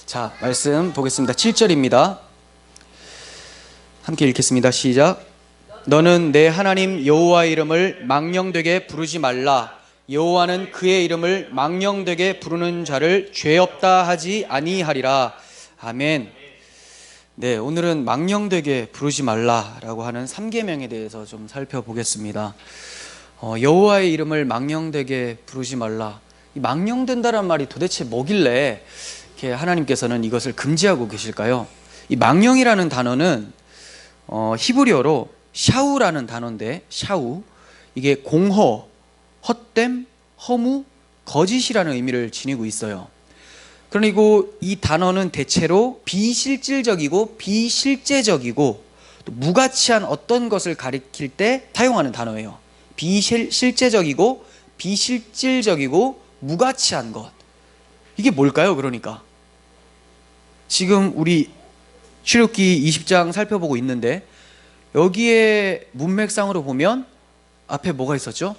자, 말씀 보겠습니다. 7절입니다. 함께 읽겠습니다. 시작. 너는 내 하나님 여호와의 이름을 망령되게 부르지 말라. 여호와는 그의 이름을 망령되게 부르는 자를 죄 없다 하지 아니하리라. 아멘. 네, 오늘은 망령되게 부르지 말라라고 하는 3계명에 대해서 좀 살펴보겠습니다. 여호와의 이름을 망령되게 부르지 말라. 이 망령된다란 말이 도대체 뭐길래 이렇게 하나님께서는 이것을 금지하고 계실까요? 이 망령이라는 단어는 히브리어로 샤우라는 단어인데, 샤우, 이게 공허, 헛됨, 허무, 거짓이라는 의미를 지니고 있어요. 그리고 이 단어는 대체로 비실질적이고 비실제적이고 또 무가치한 어떤 것을 가리킬 때 사용하는 단어예요. 비실제적이고 비실질적이고 무가치한 것, 이게 뭘까요? 그러니까 지금 우리 출애굽기 20장 살펴보고 있는데, 여기에 문맥상으로 보면 앞에 뭐가 있었죠?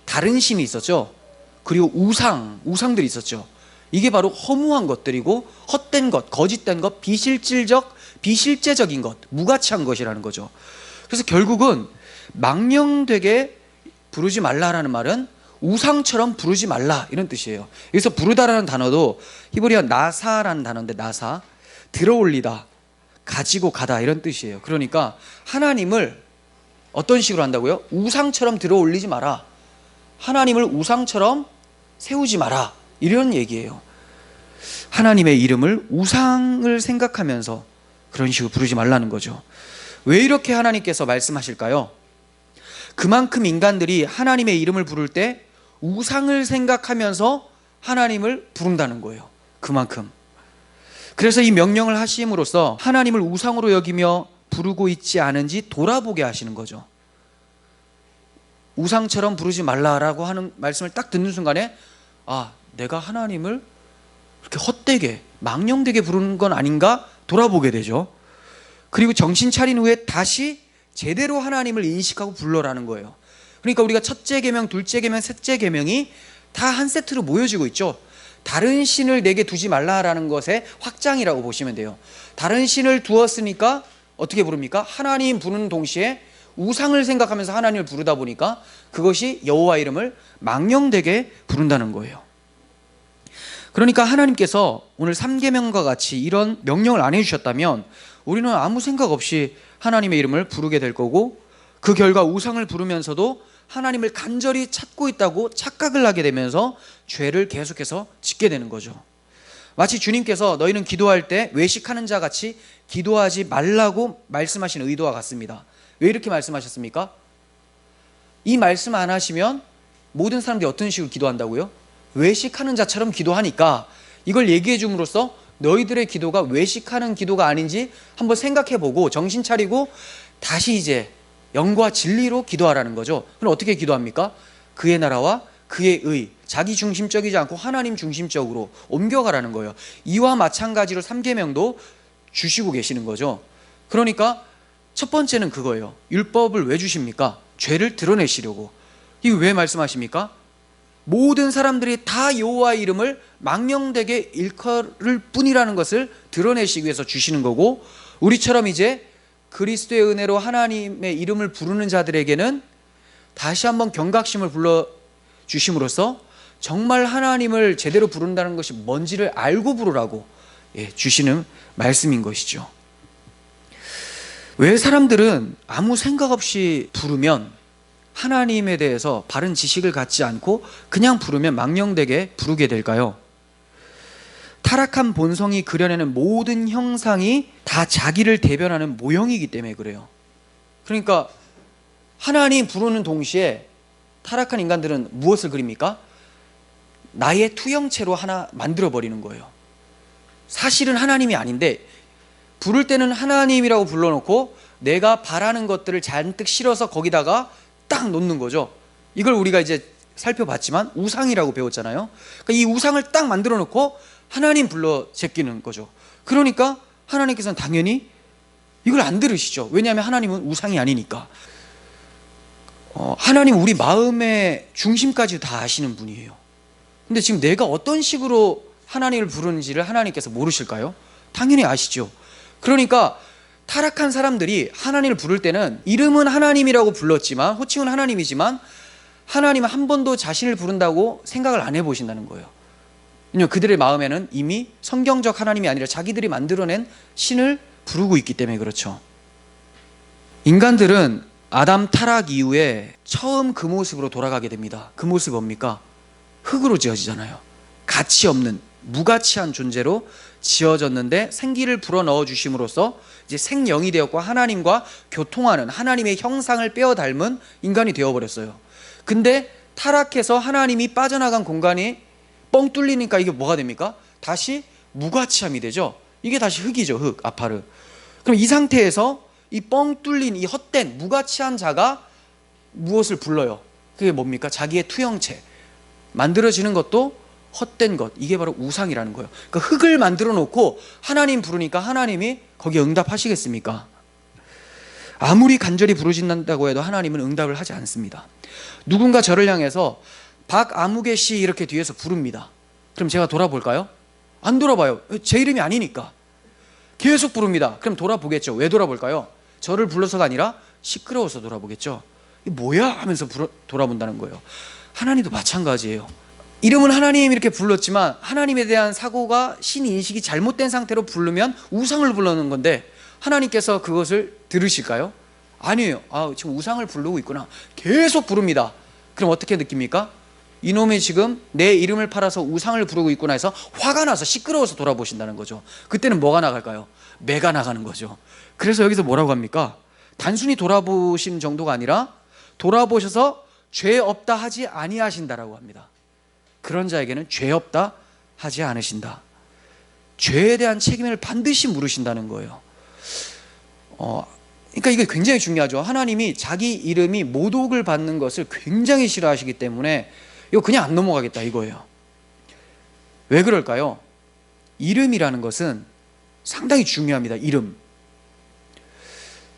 다른 신이 있었죠. 그리고 우상들이 있었죠. 이게 바로 허무한 것들이고 헛된 것, 거짓된 것, 비실제적인 것, 무가치한 것이라는 거죠. 그래서 결국은 망령되게 부르지 말라라는 말은 우상처럼 부르지 말라, 이런 뜻이에요. 여기서 부르다라는 단어도 히브리어 나사라는 단어인데, 나사, 들어올리다, 가지고 가다, 이런 뜻이에요. 그러니까 하나님을 어떤 식으로 한다고요? 우상처럼 들어올리지 마라, 하나님을 우상처럼 세우지 마라, 이런 얘기예요. 하나님의 이름을 우상을 생각하면서 그런 식으로 부르지 말라는 거죠. 왜 이렇게 하나님께서 말씀하실까요? 그만큼 인간들이 하나님의 이름을 부를 때 우상을 생각하면서 하나님을 부른다는 거예요. 그만큼. 그래서 이 명령을 하심으로써 하나님을 우상으로 여기며 부르고 있지 않은지 돌아보게 하시는 거죠. 우상처럼 부르지 말라라고 하는 말씀을 딱 듣는 순간에, 아, 내가 하나님을 그렇게 헛되게 망령되게 부르는 건 아닌가 돌아보게 되죠. 그리고 정신 차린 후에 다시 제대로 하나님을 인식하고 불러라는 거예요. 그러니까 우리가 첫째 계명, 둘째 계명, 셋째 계명이 다 한 세트로 모여지고 있죠. 다른 신을 내게 두지 말라라는 것의 확장이라고 보시면 돼요. 다른 신을 두었으니까 어떻게 부릅니까? 하나님 부르는 동시에 우상을 생각하면서 하나님을 부르다 보니까 그것이 여호와 이름을 망령되게 부른다는 거예요. 그러니까 하나님께서 오늘 3계명과 같이 이런 명령을 안 해주셨다면 우리는 아무 생각 없이 하나님의 이름을 부르게 될 거고, 그 결과 우상을 부르면서도 하나님을 간절히 찾고 있다고 착각을 하게 되면서 죄를 계속해서 짓게 되는 거죠. 마치 주님께서 너희는 기도할 때 외식하는 자 같이 기도하지 말라고 말씀하신 의도와 같습니다. 왜 이렇게 말씀하셨습니까? 이 말씀 안 하시면 모든 사람들이 어떤 식으로 기도한다고요? 외식하는 자처럼 기도하니까, 이걸 얘기해 줌으로써 너희들의 기도가 외식하는 기도가 아닌지 한번 생각해보고 정신 차리고 다시 이제 영과 진리로 기도하라는 거죠. 그럼 어떻게 기도합니까? 그의 나라와 그의 의, 자기 중심적이지 않고 하나님 중심적으로 옮겨가라는 거예요. 이와 마찬가지로 3계명도 주시고 계시는 거죠. 그러니까 첫 번째는 그거예요. 율법을 왜 주십니까? 죄를 드러내시려고. 이거 왜 말씀하십니까? 모든 사람들이 다 여호와의 이름을 망령되게 일컬을 뿐이라는 것을 드러내시기 위해서 주시는 거고, 우리처럼 이제 그리스도의 은혜로 하나님의 이름을 부르는 자들에게는 다시 한번 경각심을 불러주심으로써 정말 하나님을 제대로 부른다는 것이 뭔지를 알고 부르라고 주시는 말씀인 것이죠. 왜 사람들은 아무 생각 없이 부르면, 하나님에 대해서 바른 지식을 갖지 않고 그냥 부르면 망령되게 부르게 될까요? 타락한 본성이 그려내는 모든 형상이 다 자기를 대변하는 모형이기 때문에 그래요. 그러니까 하나님 부르는 동시에 타락한 인간들은 무엇을 그립니까? 나의 투영체로 하나 만들어버리는 거예요. 사실은 하나님이 아닌데 부를 때는 하나님이라고 불러놓고 내가 바라는 것들을 잔뜩 실어서 거기다가 딱 놓는 거죠. 이걸 우리가 이제 살펴봤지만 우상이라고 배웠잖아요. 그러니까 이 우상을 딱 만들어 놓고 하나님 불러 제끼는 거죠. 그러니까 하나님께서는 당연히 이걸 안 들으시죠. 왜냐하면 하나님은 우상이 아니니까. 하나님 우리 마음의 중심까지 다 아시는 분이에요. 근데 지금 내가 어떤 식으로 하나님을 부르는지를 하나님께서 모르실까요? 당연히 아시죠. 그러니까 타락한 사람들이 하나님을 부를 때는 이름은 하나님이라고 불렀지만, 호칭은 하나님이지만 하나님은 한 번도 자신을 부른다고 생각을 안 해보신다는 거예요. 왜냐하면 그들의 마음에는 이미 성경적 하나님이 아니라 자기들이 만들어낸 신을 부르고 있기 때문에 그렇죠. 인간들은 아담 타락 이후에 처음 그 모습으로 돌아가게 됩니다. 그 모습이 뭡니까? 흙으로 지어지잖아요. 가치 없는 무가치한 존재로 지어졌는데 생기를 불어넣어 주심으로써 이제 생명이 되었고 하나님과 교통하는 하나님의 형상을 빼어 닮은 인간이 되어버렸어요. 근데 타락해서 하나님이 빠져나간 공간이 뻥 뚫리니까 이게 뭐가 됩니까? 다시 무가치함이 되죠. 이게 다시 흙이죠. 흙, 아파르. 그럼 이 상태에서 이 뻥 뚫린 이 헛된 무가치한 자가 무엇을 불러요? 그게 뭡니까? 자기의 투영체. 만들어지는 것도 헛된 것, 이게 바로 우상이라는 거예요. 그러니까 흙을 만들어 놓고 하나님 부르니까 하나님이 거기에 응답하시겠습니까? 아무리 간절히 부르신다고 해도 하나님은 응답을 하지 않습니다. 누군가 저를 향해서 박아무개 씨 이렇게 뒤에서 부릅니다. 그럼 제가 돌아볼까요? 안 돌아봐요. 제 이름이 아니니까. 계속 부릅니다. 그럼 돌아보겠죠. 왜 돌아볼까요? 저를 불러서가 아니라 시끄러워서 돌아보겠죠. 이게 뭐야? 하면서 돌아본다는 거예요. 하나님도 마찬가지예요. 이름은 하나님 이렇게 불렀지만 하나님에 대한 사고가 신인식이 잘못된 상태로 부르면 우상을 불러는 건데 하나님께서 그것을 들으실까요? 아니에요. 지금 우상을 부르고 있구나. 계속 부릅니다. 그럼 어떻게 느낍니까? 이놈이 지금 내 이름을 팔아서 우상을 부르고 있구나 해서 화가 나서 시끄러워서 돌아보신다는 거죠. 그때는 뭐가 나갈까요? 매가 나가는 거죠. 그래서 여기서 뭐라고 합니까? 단순히 돌아보신 정도가 아니라 돌아보셔서 죄 없다 하지 아니하신다라고 합니다. 그런 자에게는 죄 없다 하지 않으신다. 죄에 대한 책임을 반드시 물으신다는 거예요. 그러니까 이게 굉장히 중요하죠. 하나님이 자기 이름이 모독을 받는 것을 굉장히 싫어하시기 때문에 이거 그냥 안 넘어가겠다 이거예요. 왜 그럴까요? 이름이라는 것은 상당히 중요합니다. 이름.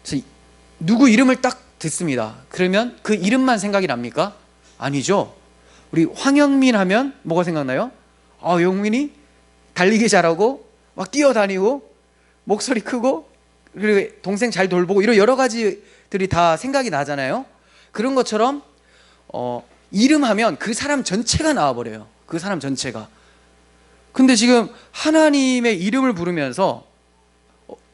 그래서 누구 이름을 딱 듣습니다. 그러면 그 이름만 생각이 납니까? 아니죠. 우리 황영민 하면 뭐가 생각나요? 영민이 달리기 잘하고 막 뛰어다니고 목소리 크고 그리고 동생 잘 돌보고 이런 여러 가지들이 다 생각이 나잖아요. 그런 것처럼 이름 하면 그 사람 전체가 나와버려요. 그 사람 전체가. 근데 지금 하나님의 이름을 부르면서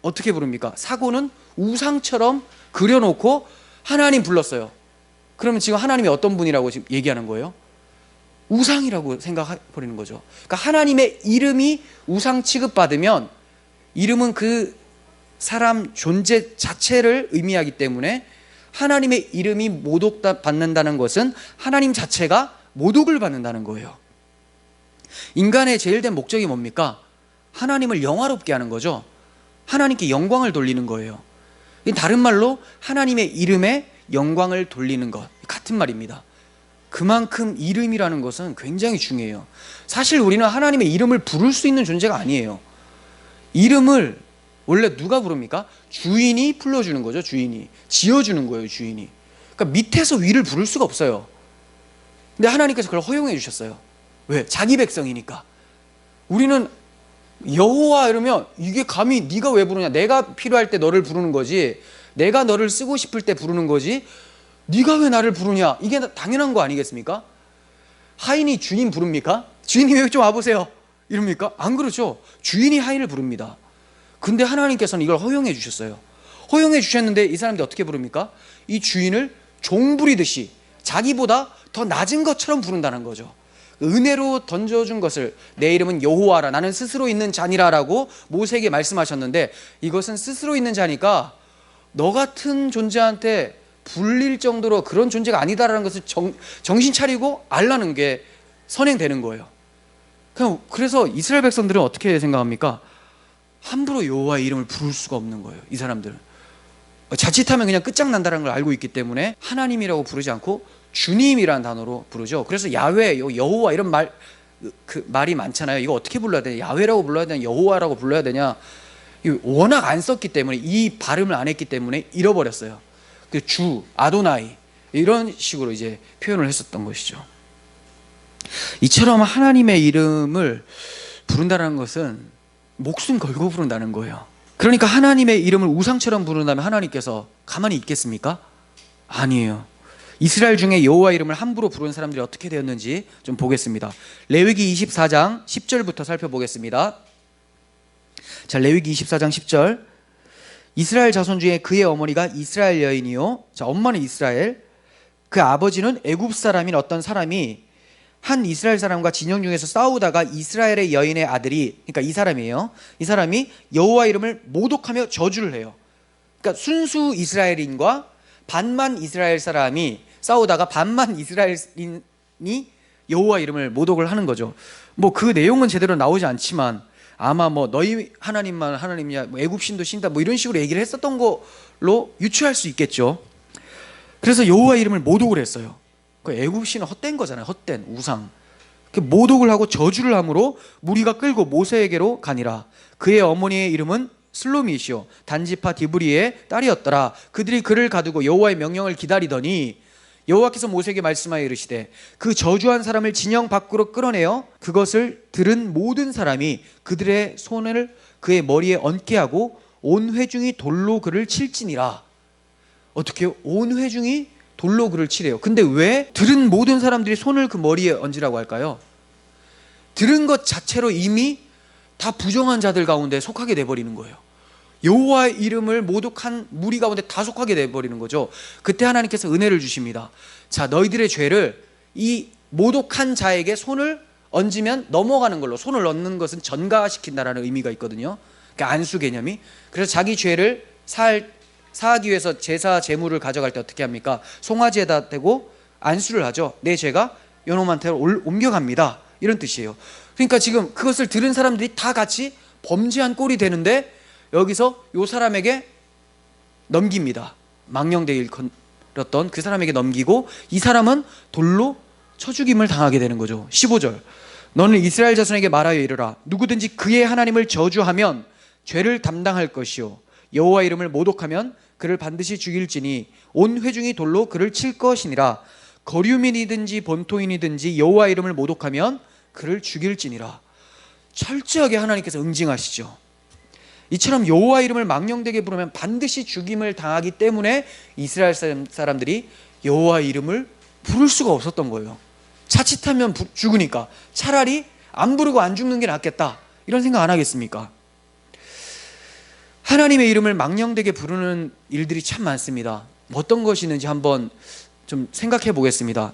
어떻게 부릅니까? 사고는 우상처럼 그려놓고 하나님 불렀어요. 그러면 지금 하나님이 어떤 분이라고 지금 얘기하는 거예요? 우상이라고 생각해버리는 거죠. 그러니까 하나님의 이름이 우상 취급받으면 이름은 그 사람 존재 자체를 의미하기 때문에 하나님의 이름이 모독받는다는 것은 하나님 자체가 모독을 받는다는 거예요. 인간의 제일 된 목적이 뭡니까? 하나님을 영화롭게 하는 거죠. 하나님께 영광을 돌리는 거예요. 다른 말로 하나님의 이름에 영광을 돌리는 것, 같은 말입니다. 그만큼 이름이라는 것은 굉장히 중요해요. 사실 우리는 하나님의 이름을 부를 수 있는 존재가 아니에요. 이름을 원래 누가 부릅니까? 주인이 불러주는 거죠. 주인이 지어주는 거예요. 주인이. 그러니까 밑에서 위를 부를 수가 없어요. 근데 하나님께서 그걸 허용해 주셨어요. 왜? 자기 백성이니까. 우리는 여호와 이러면 이게 감히 네가 왜 부르냐? 내가 필요할 때 너를 부르는 거지, 내가 너를 쓰고 싶을 때 부르는 거지, 네가 왜 나를 부르냐? 이게 당연한 거 아니겠습니까? 하인이 주인 부릅니까? 주인이 여기 좀 와보세요 이럽니까? 안 그렇죠. 주인이 하인을 부릅니다. 근데 하나님께서는 이걸 허용해 주셨어요. 허용해 주셨는데 이 사람들이 어떻게 부릅니까? 이 주인을 종 부리듯이 자기보다 더 낮은 것처럼 부른다는 거죠. 은혜로 던져준 것을 내 이름은 여호와라, 나는 스스로 있는 자니라 라고 모세에게 말씀하셨는데, 이것은 스스로 있는 자니까 너 같은 존재한테 불릴 정도로 그런 존재가 아니다라는 것을 정신 차리고 알라는 게 선행되는 거예요. 그래서 이스라엘 백성들은 어떻게 생각합니까? 함부로 여호와의 이름을 부를 수가 없는 거예요. 이 사람들은 자칫하면 그냥 끝장난다는 걸 알고 있기 때문에 하나님이라고 부르지 않고 주님이라는 단어로 부르죠. 그래서 야훼, 여호와 이런 말이 많잖아요. 이거 어떻게 불러야 되냐? 야훼라고 불러야 되냐? 여호와라고 불러야 되냐? 워낙 안 썼기 때문에, 이 발음을 안 했기 때문에 잃어버렸어요. 주, 아도나이 이런 식으로 이제 표현을 했었던 것이죠. 이처럼 하나님의 이름을 부른다는 것은 목숨 걸고 부른다는 거예요. 그러니까 하나님의 이름을 우상처럼 부른다면 하나님께서 가만히 있겠습니까? 아니에요. 이스라엘 중에 여호와 이름을 함부로 부르는 사람들이 어떻게 되었는지 좀 보겠습니다. 레위기 24장 10절부터 살펴보겠습니다. 자, 레위기 24장 10절. 이스라엘 자손 중에 그의 어머니가 이스라엘 여인이요, 자, 엄마는 이스라엘, 그 아버지는 애굽 사람인 어떤 사람이 한 이스라엘 사람과 진영 중에서 싸우다가 이스라엘의 여인의 아들이, 그러니까 이 사람이에요, 이 사람이 여호와 이름을 모독하며 저주를 해요. 그러니까 순수 이스라엘인과 반만 이스라엘 사람이 싸우다가 반만 이스라엘인이 여호와 이름을 모독을 하는 거죠. 뭐 그 내용은 제대로 나오지 않지만 아마 뭐 너희 하나님만 하나님이야, 뭐 애굽 신도 신다, 뭐 이런 식으로 얘기를 했었던 걸로 유추할 수 있겠죠. 그래서 여호와 이름을 모독을 했어요. 그 애굽 신은 헛된 거잖아요. 헛된 우상. 모독을 하고 저주를 함으로 무리가 끌고 모세에게로 가니라. 그의 어머니의 이름은 슬로미시요 단지파 디브리의 딸이었더라. 그들이 그를 가두고 여호와의 명령을 기다리더니 여호와께서 모세에게 말씀하여 이르시되 그 저주한 사람을 진영 밖으로 끌어내어 그것을 들은 모든 사람이 그들의 손을 그의 머리에 얹게 하고 온 회중이 돌로 그를 칠지니라. 어떻게 온 회중이 돌로 그를 치래요. 근데 왜 들은 모든 사람들이 손을 그 머리에 얹으라고 할까요? 들은 것 자체로 이미 다 부정한 자들 가운데 속하게 돼버리는 거예요. 여호와의 이름을 모독한 무리 가운데 다 속하게 돼버리는 거죠. 그때 하나님께서 은혜를 주십니다. 자, 너희들의 죄를 이 모독한 자에게 손을 얹으면 넘어가는 걸로, 손을 얹는 것은 전가시킨다라는 의미가 있거든요. 그러니까 안수 개념이. 그래서 자기 죄를 사하기 위해서 제사 제물을 가져갈 때 어떻게 합니까? 송아지에다 대고 안수를 하죠. 내 죄가 요놈한테 옮겨갑니다, 이런 뜻이에요. 그러니까 지금 그것을 들은 사람들이 다 같이 범죄한 꼴이 되는데 여기서 요 사람에게 넘깁니다. 망령되게 일컬었던 그 사람에게 넘기고 이 사람은 돌로 쳐 죽임을 당하게 되는 거죠. 15절. 너는 이스라엘 자손에게 말하여 이르라. 누구든지 그의 하나님을 저주하면 죄를 담당할 것이요 여호와 이름을 모독하면 그를 반드시 죽일지니 온 회중이 돌로 그를 칠 것이니라. 거류민이든지 본토인이든지 여호와 이름을 모독하면 그를 죽일지니라. 철저하게 하나님께서 응징하시죠. 이처럼 여호와 이름을 망령되게 부르면 반드시 죽임을 당하기 때문에 이스라엘 사람들이 여호와 이름을 부를 수가 없었던 거예요. 자칫하면 죽으니까 차라리 안 부르고 안 죽는 게 낫겠다, 이런 생각 안 하겠습니까? 하나님의 이름을 망령되게 부르는 일들이 참 많습니다. 어떤 것이 있는지 한번 좀 생각해 보겠습니다.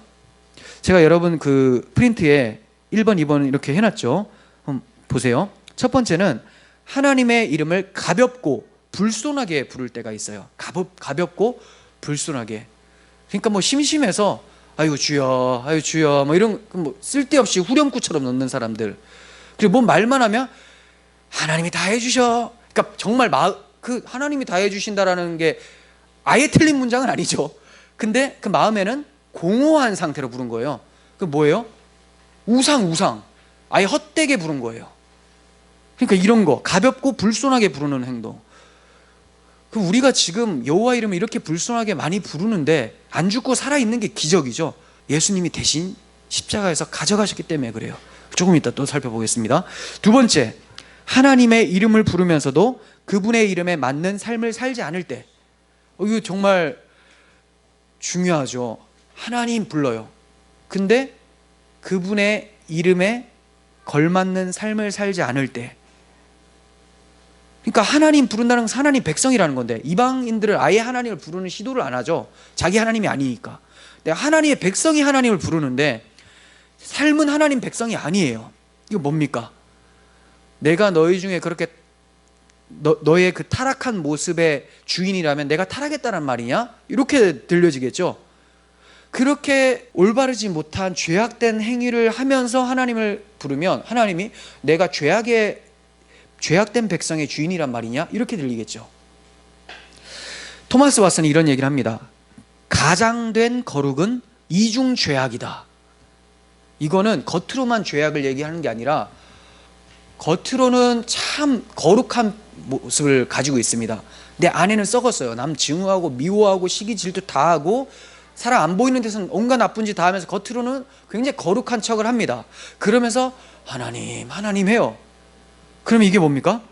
제가 여러분 그 프린트에 1번, 2번 이렇게 해놨죠. 한번 보세요. 첫 번째는 하나님의 이름을 가볍고 불손하게 부를 때가 있어요. 가볍고 불손하게. 그러니까 뭐 심심해서 아이고 주여, 아이고 주여, 뭐 이런 뭐 쓸데없이 후렴구처럼 넣는 사람들. 그리고 뭐 말만 하면 하나님이 다 해주셔. 그러니까 정말 그 하나님이 다 해주신다라는 게 아예 틀린 문장은 아니죠. 근데 그 마음에는 공허한 상태로 부른 거예요. 그 뭐예요? 우상. 아예 헛되게 부른 거예요. 그러니까 이런 거 가볍고 불손하게 부르는 행동. 그 우리가 지금 여호와 이름을 이렇게 불손하게 많이 부르는데 안 죽고 살아있는 게 기적이죠. 예수님이 대신 십자가에서 가져가셨기 때문에 그래요. 조금 이따 또 살펴보겠습니다. 두 번째, 하나님의 이름을 부르면서도 그분의 이름에 맞는 삶을 살지 않을 때, 이거 정말 중요하죠. 하나님 불러요. 근데 그분의 이름에 걸맞는 삶을 살지 않을 때, 그러니까 하나님 부른다는 것은 하나님 백성이라는 건데 이방인들은 아예 하나님을 부르는 시도를 안 하죠. 자기 하나님이 아니니까. 근데 하나님의 백성이 하나님을 부르는데 삶은 하나님 백성이 아니에요. 이거 뭡니까? 내가 너희 중에 그렇게 너의 그 타락한 모습의 주인이라면 내가 타락했다는 말이냐? 이렇게 들려지겠죠. 그렇게 올바르지 못한 죄악된 행위를 하면서 하나님을 부르면 하나님이 내가 죄악된 백성의 주인이란 말이냐? 이렇게 들리겠죠. 토마스 왓슨이 이런 얘기를 합니다. 가장된 거룩은 이중 죄악이다. 이거는 겉으로만 죄악을 얘기하는 게 아니라 겉으로는 참 거룩한 모습을 가지고 있습니다. 내 안에는 썩었어요. 남 증오하고 미워하고 시기 질투 다 하고 사람 안 보이는 데서는 온갖 나쁜 짓 다 하면서 겉으로는 굉장히 거룩한 척을 합니다. 그러면서 하나님 해요. 그러면 이게 뭡니까?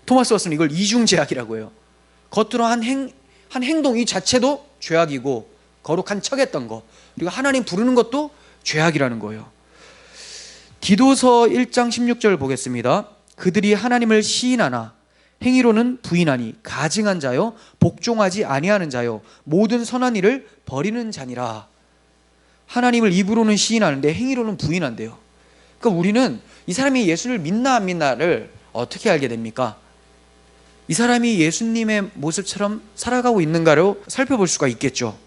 토마스 왓슨은 이걸 이중죄악이라고 해요. 겉으로 한 행동 이 자체도 죄악이고 거룩한 척했던 거, 그리고 하나님 부르는 것도 죄악이라는 거예요. 디도서 1장 16절 보겠습니다. 그들이 하나님을 시인하나 행위로는 부인하니 가증한 자요 복종하지 아니하는 자요 모든 선한 일을 버리는 자니라. 하나님을 입으로는 시인하는데 행위로는 부인한대요. 그러니까 우리는 이 사람이 예수를 믿나 안 믿나를 어떻게 알게 됩니까? 이 사람이 예수님의 모습처럼 살아가고 있는가로 살펴볼 수가 있겠죠.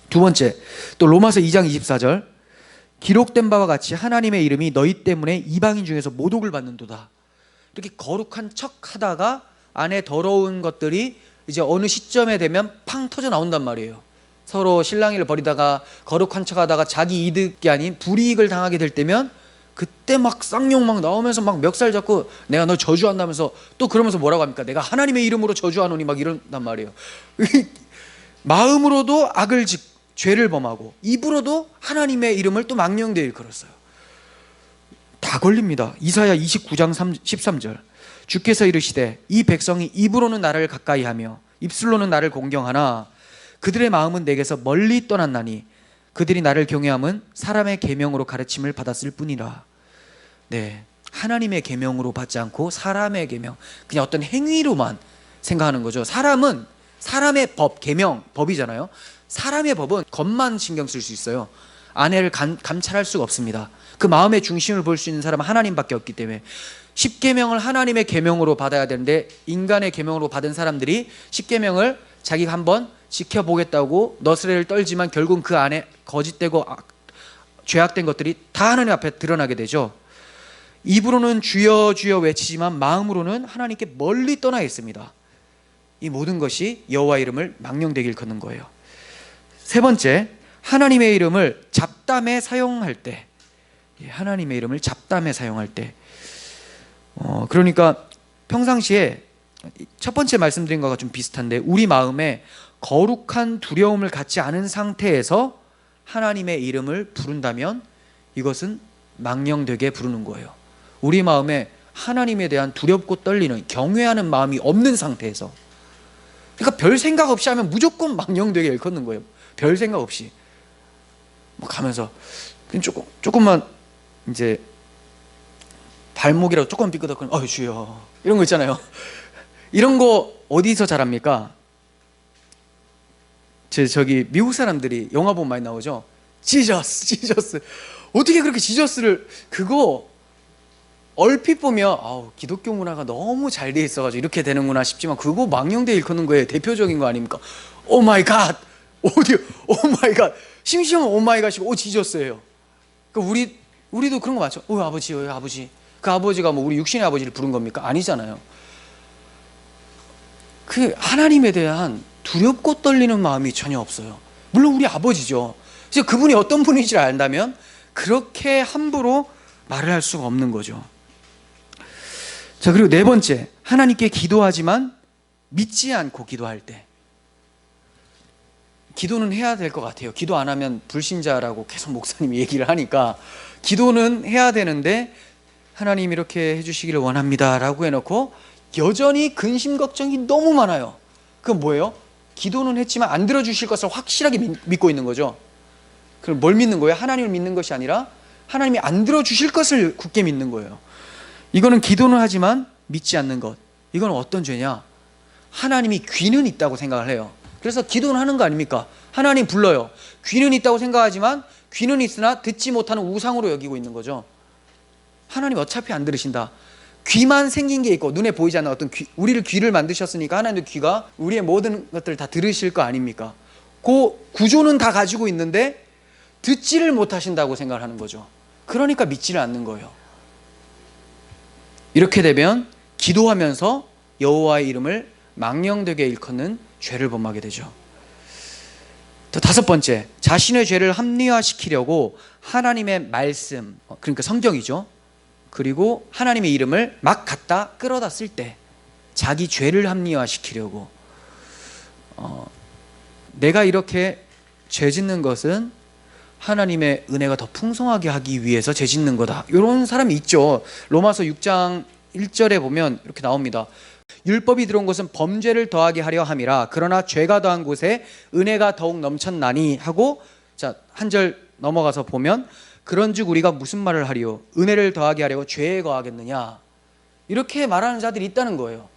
두 번째, 또 로마서 2장 24절, 기록된 바와 같이 하나님의 이름이 너희 때문에 이방인 중에서 모독을 받는도다. 이렇게 거룩한 척 하다가 안에 더러운 것들이 이제 어느 시점에 되면 팡 터져 나온단 말이에요. 서로 실랑이를 벌이다가 거룩한 척 하다가 자기 이득이 아닌 불이익을 당하게 될 때면 그때 막 쌍욕 막 나오면서 막 멱살 잡고 내가 너 저주한다면서 또 그러면서 뭐라고 합니까? 내가 하나님의 이름으로 저주하노니 막 이런단 말이에요. 마음으로도 악을 죄를 범하고 입으로도 하나님의 이름을 또 망령되이 일컬었어요. 다 걸립니다. 이사야 29장 13절, 주께서 이르시되 이 백성이 입으로는 나를 가까이 하며 입술로는 나를 공경하나 그들의 마음은 내게서 멀리 떠났나니 그들이 나를 경외함은 사람의 계명으로 가르침을 받았을 뿐이라. 네, 하나님의 계명으로 받지 않고 사람의 계명, 그냥 어떤 행위로만 생각하는 거죠. 사람은 사람의 법, 계명, 법이잖아요. 사람의 법은 겉만 신경 쓸 수 있어요. 안에를 감찰할 수가 없습니다. 그 마음의 중심을 볼 수 있는 사람은 하나님밖에 없기 때문에 십계명을 하나님의 계명으로 받아야 되는데 인간의 계명으로 받은 사람들이 십계명을 자기가 한번 지켜보겠다고 너스레를 떨지만 결국은 그 안에 거짓되고 죄악된 것들이 다 하나님 앞에 드러나게 되죠. 입으로는 주여 주여 외치지만 마음으로는 하나님께 멀리 떠나 있습니다. 이 모든 것이 여호와 이름을 망령되게 일컫는 거예요. 세 번째, 하나님의 이름을 잡담에 사용할 때, 하나님의 이름을 잡담에 사용할 때, 그러니까 평상시에 첫 번째 말씀드린 것과 좀 비슷한데 우리 마음에 거룩한 두려움을 갖지 않은 상태에서 하나님의 이름을 부른다면 이것은 망령되게 부르는 거예요. 우리 마음에 하나님에 대한 두렵고 떨리는 경외하는 마음이 없는 상태에서, 그러니까 별 생각 없이 하면 무조건 망령되게 일컫는 거예요. 별 생각 없이 뭐 가면서 조금만 이제 발목이라도 조금 삐끗하거나 주여 이런 거 있잖아요. 이런 거 어디서 잘합니까? 저기 미국 사람들이 영화 보면 많이 나오죠. 지저스 어떻게 그렇게 지저스를, 그거 얼핏 보면 기독교 문화가 너무 잘 돼 있어가지고 이렇게 되는구나 싶지만 그거 망령되게 일컫는 거에 대표적인 거 아닙니까? 오 마이 갓, 어디 오 마이 갓, 심심하면 오 마이 갓이고 지저스예요. 그러니까 우리도 그런 거 맞죠? 아버지, 아버지. 그 아버지가 뭐 우리 육신의 아버지를 부른 겁니까? 아니잖아요. 그 하나님에 대한 두렵고 떨리는 마음이 전혀 없어요. 물론 우리 아버지죠. 그래서 그분이 어떤 분인지를 안다면 그렇게 함부로 말을 할 수가 없는 거죠. 자, 그리고 네 번째, 하나님께 기도하지만 믿지 않고 기도할 때. 기도는 해야 될 것 같아요. 기도 안 하면 불신자라고 계속 목사님이 얘기를 하니까 기도는 해야 되는데 하나님 이렇게 해주시기를 원합니다 라고 해놓고 여전히 근심 걱정이 너무 많아요. 그건 뭐예요? 기도는 했지만 안 들어주실 것을 확실하게 믿고 있는 거죠. 그럼 뭘 믿는 거예요? 하나님을 믿는 것이 아니라 하나님이 안 들어주실 것을 굳게 믿는 거예요. 이거는 기도는 하지만 믿지 않는 것. 이건 어떤 죄냐? 하나님이 귀는 있다고 생각을 해요. 그래서 기도는 하는 거 아닙니까? 하나님 불러요. 귀는 있다고 생각하지만 귀는 있으나 듣지 못하는 우상으로 여기고 있는 거죠. 하나님 어차피 안 들으신다. 귀만 생긴 게 있고 눈에 보이지 않는 어떤 우리를 귀를 만드셨으니까 하나님도 귀가 우리의 모든 것들을 다 들으실 거 아닙니까? 그 구조는 다 가지고 있는데 듣지를 못하신다고 생각을 하는 거죠. 그러니까 믿지를 않는 거예요. 이렇게 되면 기도하면서 여호와의 이름을 망령되게 일컫는 죄를 범하게 되죠. 또 다섯 번째, 자신의 죄를 합리화시키려고 하나님의 말씀, 그러니까 성경이죠. 그리고 하나님의 이름을 막 갖다 끌어다 쓸 때 자기 죄를 합리화시키려고 내가 이렇게 죄 짓는 것은 하나님의 은혜가 더 풍성하게 하기 위해서 죄 짓는 거다. 이런 사람이 있죠. 로마서 6장 1절에 보면 이렇게 나옵니다. 율법이 들어온 것은 범죄를 더하게 하려 함이라. 그러나 죄가 더한 곳에 은혜가 더욱 넘쳤나니 하고, 자, 한 절 넘어가서 보면 그런즉 우리가 무슨 말을 하리요? 은혜를 더하게 하려고 죄에 거하겠느냐? 이렇게 말하는 자들이 있다는 거예요.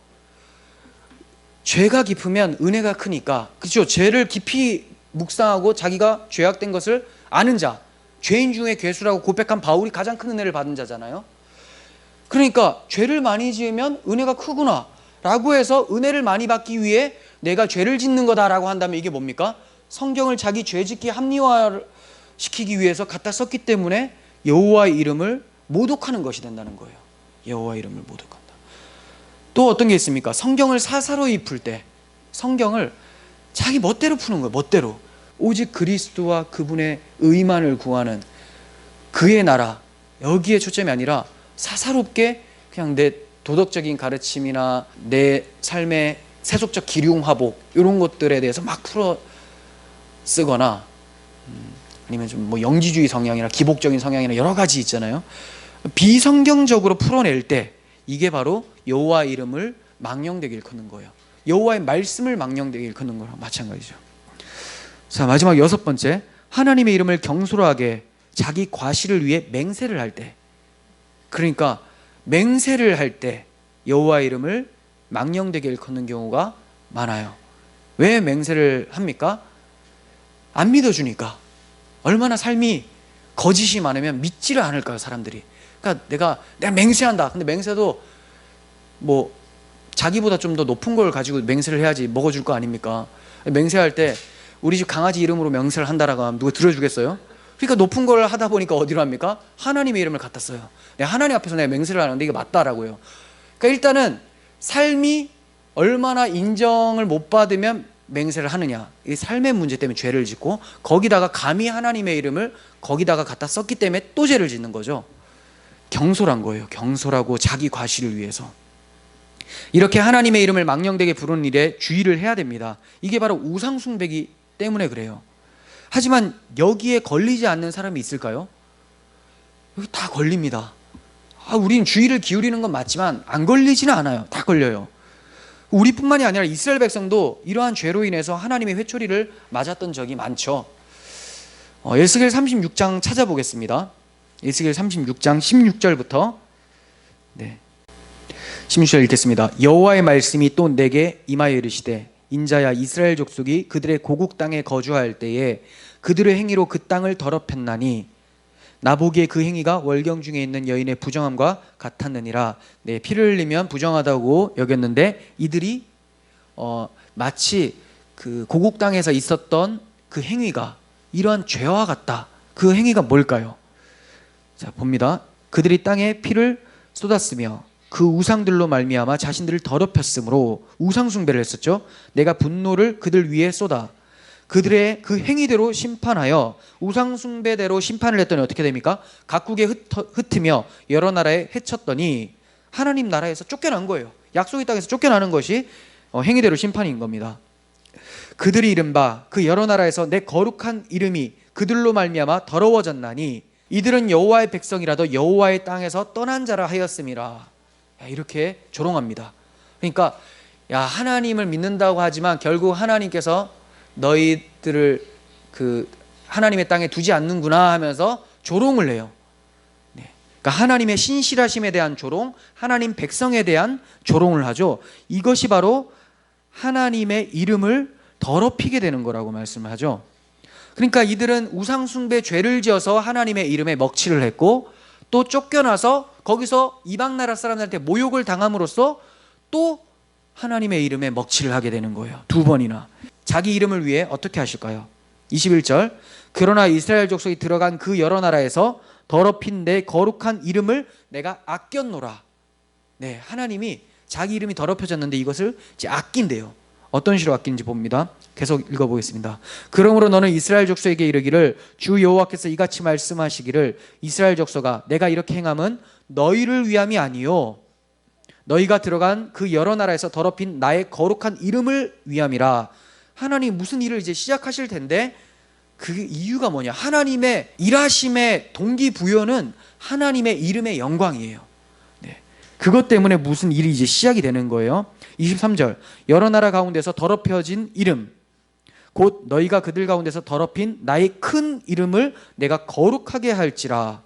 죄가 깊으면 은혜가 크니까, 그렇죠? 죄를 깊이 묵상하고 자기가 죄악된 것을 아는 자, 죄인 중에 괴수라고 고백한 바울이 가장 큰 은혜를 받은 자잖아요. 그러니까 죄를 많이 지으면 은혜가 크구나 라고 해서 은혜를 많이 받기 위해 내가 죄를 짓는 거다라고 한다면 이게 뭡니까? 성경을 자기 죄짓기 합리화시키기 위해서 갖다 썼기 때문에 여호와의 이름을 모독하는 것이 된다는 거예요. 여호와의 이름을 모독한다. 또 어떤 게 있습니까? 성경을 사사로이 풀 때 성경을 자기 멋대로 푸는 거예요. 멋대로. 오직 그리스도와 그분의 의만을 구하는 그의 나라, 여기에 초점이 아니라 사사롭게 그냥 내 도덕적인 가르침이나 내 삶의 세속적 기륭화복 이런 것들에 대해서 막 풀어 쓰거나, 아니면 좀 뭐 영지주의 성향이나 기복적인 성향이나 여러 가지 있잖아요. 비성경적으로 풀어낼 때 이게 바로 여호와의 이름을 망령되게 일컫는 거예요. 여호와의 말씀을 망령되게 일컫는 거랑 마찬가지죠. 자, 마지막 6번째, 하나님의 이름을 경솔하게 자기 과실을 위해 맹세를 할 때, 그러니까 맹세를 할 때 여호와의 이름을 망령되게 일컫는 경우가 많아요. 왜 맹세를 합니까? 안 믿어주니까. 얼마나 삶이 거짓이 많으면 믿지를 않을까요, 사람들이. 그러니까 내가 맹세한다. 근데 맹세도 뭐 자기보다 좀 더 높은 걸 가지고 맹세를 해야지 먹어줄 거 아닙니까? 맹세할 때 우리 집 강아지 이름으로 맹세를 한다라고 하면 누가 들어주겠어요? 그러니까 높은 걸 하다 보니까 어디로 합니까? 하나님의 이름을 갖다 써요. 내가 하나님 앞에서 내가 맹세를 하는데 이게 맞다라고요. 그러니까 일단은 삶이 얼마나 인정을 못 받으면 맹세를 하느냐, 이 삶의 문제 때문에 죄를 짓고, 거기다가 감히 하나님의 이름을 거기다가 갖다 썼기 때문에 또 죄를 짓는 거죠. 경솔한 거예요. 경솔하고 자기 과실을 위해서. 이렇게 하나님의 이름을 망령되게 부르는 일에 주의를 해야 됩니다. 이게 바로 우상숭배이기 때문에 그래요. 하지만 여기에 걸리지 않는 사람이 있을까요? 여기 다 걸립니다. 우리는 주의를 기울이는 건 맞지만 안 걸리지는 않아요. 다 걸려요. 우리뿐만이 아니라 이스라엘 백성도 이러한 죄로 인해서 하나님의 회초리를 맞았던 적이 많죠. 에스겔 36장 찾아보겠습니다. 에스겔 36장 16절부터 16절 읽겠습니다. 여호와의 말씀이 또 내게 임하여 이르시되, 인자야, 이스라엘 족속이 그들의 고국 땅에 거주할 때에 그들의 행위로 그 땅을 더럽혔나니 나보기에 그 행위가 월경 중에 있는 여인의 부정함과 같았느니라. 피를 흘리면 부정하다고 여겼는데 이들이 마치 그 고국 땅에서 있었던 그 행위가 이러한 죄와 같다. 그 행위가 뭘까요? 자, 봅니다. 그들이 땅에 피를 쏟았으며 그 우상들로 말미암아 자신들을 더럽혔으므로 우상 숭배를 했었죠. 내가 분노를 그들 위에 쏟아 그들의 그 행위대로 심판하여 우상 숭배대로 심판을 했더니 어떻게 됩니까? 각국에 흩으며 여러 나라에 해쳤더니 하나님 나라에서 쫓겨난 거예요. 약속의 땅에서 쫓겨나는 것이 행위대로 심판인 겁니다. 그들이 이른바 그 여러 나라에서 내 거룩한 이름이 그들로 말미암아 더러워졌나니 이들은 여호와의 백성이라도 여호와의 땅에서 떠난 자라 하였음이라. 이렇게 조롱합니다. 그러니까 하나님을 믿는다고 하지만 결국 하나님께서 너희들을 그 하나님의 땅에 두지 않는구나 하면서 조롱을 해요. 그러니까 하나님의 신실하심에 대한 조롱, 하나님 백성에 대한 조롱을 하죠. 이것이 바로 하나님의 이름을 더럽히게 되는 거라고 말씀하죠. 그러니까 이들은 우상숭배 죄를 지어서 하나님의 이름에 먹칠을 했고, 또 쫓겨나서 거기서 이방 나라 사람들한테 모욕을 당함으로써 또 하나님의 이름에 먹칠을 하게 되는 거예요. 2번이나. 자기 이름을 위해 어떻게 하실까요? 21절, 그러나 이스라엘 족속이 들어간 그 여러 나라에서 더럽힌 내 거룩한 이름을 내가 아꼈노라. 하나님이 자기 이름이 더럽혀졌는데 이것을 이제 아낀대요. 어떤 식으로 아끼는지 봅니다. 계속 읽어보겠습니다. 그러므로 너는 이스라엘 족속에게 이르기를, 주 여호와께서 이같이 말씀하시기를, 이스라엘 족속아, 내가 이렇게 행함은 너희를 위함이 아니요 너희가 들어간 그 여러 나라에서 더럽힌 나의 거룩한 이름을 위함이라. 하나님 무슨 일을 이제 시작하실 텐데 그 이유가 뭐냐? 하나님의 일하심의 동기부여는 하나님의 이름의 영광이에요. 그것 때문에 무슨 일이 이제 시작이 되는 거예요. 23절, 여러 나라 가운데서 더럽혀진 이름 곧 너희가 그들 가운데서 더럽힌 나의 큰 이름을 내가 거룩하게 할지라.